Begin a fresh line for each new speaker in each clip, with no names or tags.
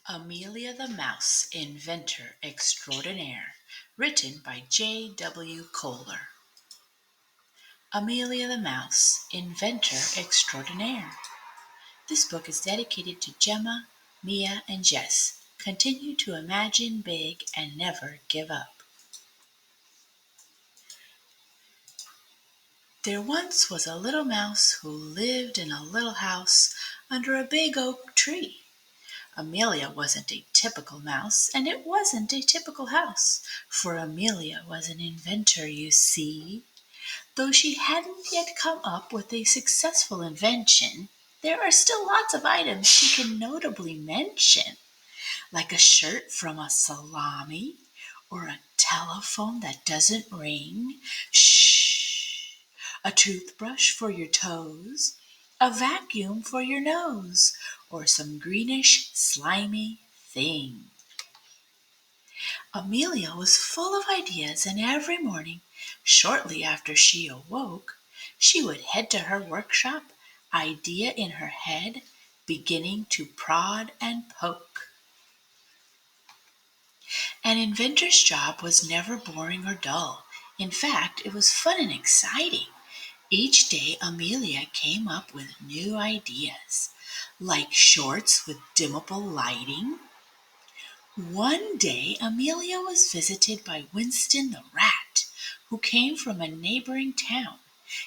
Amelia the Mouse, Inventor Extraordinaire, written by J.W. Kohler. Amelia the Mouse, Inventor Extraordinaire. This book is dedicated to Gemma, Mia, and Jess. Continue to imagine big and never give up. There once was a little mouse who lived in a little house under a big oak tree. Amelia wasn't a typical mouse, and it wasn't a typical house, for Amelia was an inventor, you see. Though she hadn't yet come up with a successful invention, there are still lots of items she can notably mention, like a shirt from a salami, or a telephone that doesn't ring, shh, a toothbrush for your toes, a vacuum for your nose, or some greenish, slimy thing. Amelia was full of ideas, and every morning, shortly after she awoke, she would head to her workshop, idea in her head, beginning to prod and poke. An inventor's job was never boring or dull. In fact, it was fun and exciting. Each day Amelia came up with new ideas, like shorts with dimmable lighting. One day Amelia was visited by Winston the rat, who came from a neighboring town.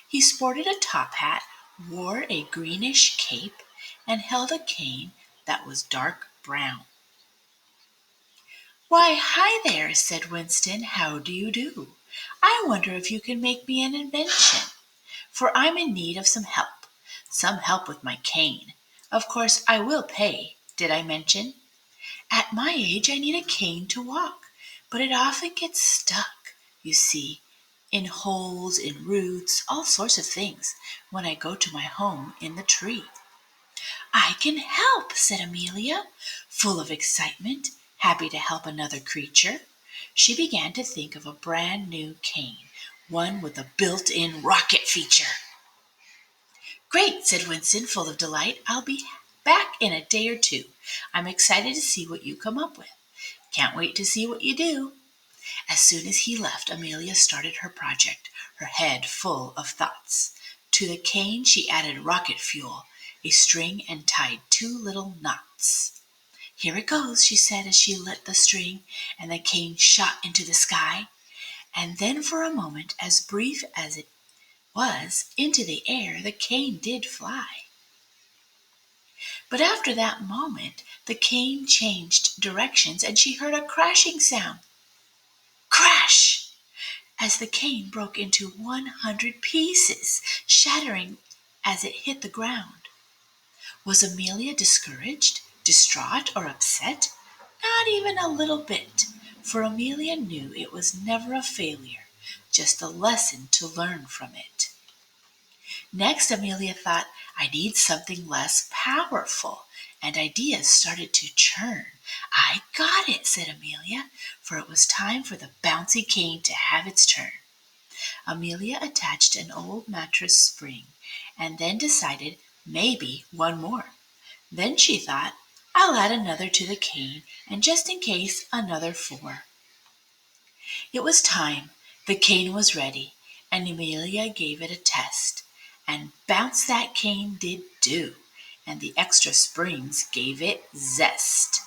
He sported a top hat, wore a greenish cape, and held a cane that was dark brown. "Why, hi there," said Winston. "How do you do? I wonder if you can make me an invention, for I'm in need of some help with my cane. Of course, I will pay, did I mention? At my age I need a cane to walk, but it often gets stuck, you see, in holes, in roots, all sorts of things, when I go to my home in the tree." "I can help," said Amelia, full of excitement, happy to help another creature. She began to think of a brand new cane, one with a built-in rocket feature. "Great," said Winston, full of delight. "I'll be back in a day or two. I'm excited to see what you come up with. Can't wait to see what you do." As soon as he left, Amelia started her project, her head full of thoughts. To the cane she added rocket fuel, a string, and tied two little knots. "Here it goes," she said as she lit the string, and the cane shot into the sky. And then for a moment, as brief as it was, into the air the cane did fly. But after that moment the cane changed directions, and she heard a crashing sound. Crash! As the cane broke into 100 pieces, shattering as it hit the ground. Was Amelia discouraged, distraught, or upset? Not even a little bit, for Amelia knew it was never a failure, just a lesson to learn from it. Next, Amelia thought, "I need something less powerful," and ideas started to churn. "I got it," said Amelia, for it was time for the bouncy cane to have its turn. Amelia attached an old mattress spring, and then decided maybe one more. Then she thought, "I'll add another to the cane, and just in case, another 4. It was time. The cane was ready, and Amelia gave it a test. And bounce that cane did do, and the extra springs gave it zest.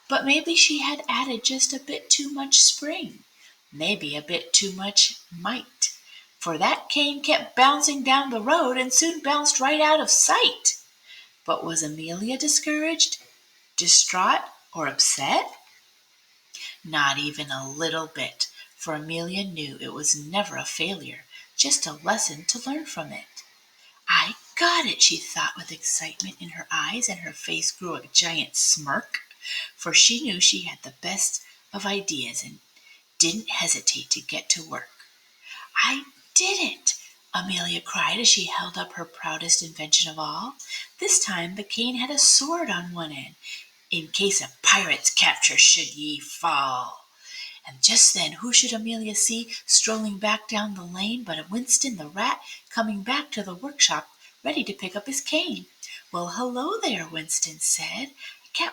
But maybe she had added just a bit too much spring, maybe a bit too much might, for that cane kept bouncing down the road and soon bounced right out of sight. But was Amelia discouraged, distraught, or upset? Not even a little bit, for Amelia knew it was never a failure, just a lesson to learn from it. "I got it," she thought with excitement in her eyes, and her face grew a giant smirk, for she knew she had the best of ideas and didn't hesitate to get to work. "I did it!" Amelia cried as she held up her proudest invention of all. This time the cane had a sword on one end, in case a pirate's capture should ye fall. And just then who should Amelia see strolling back down the lane but Winston the rat, coming back to the workshop ready to pick up his cane. "Well, hello there," Winston said.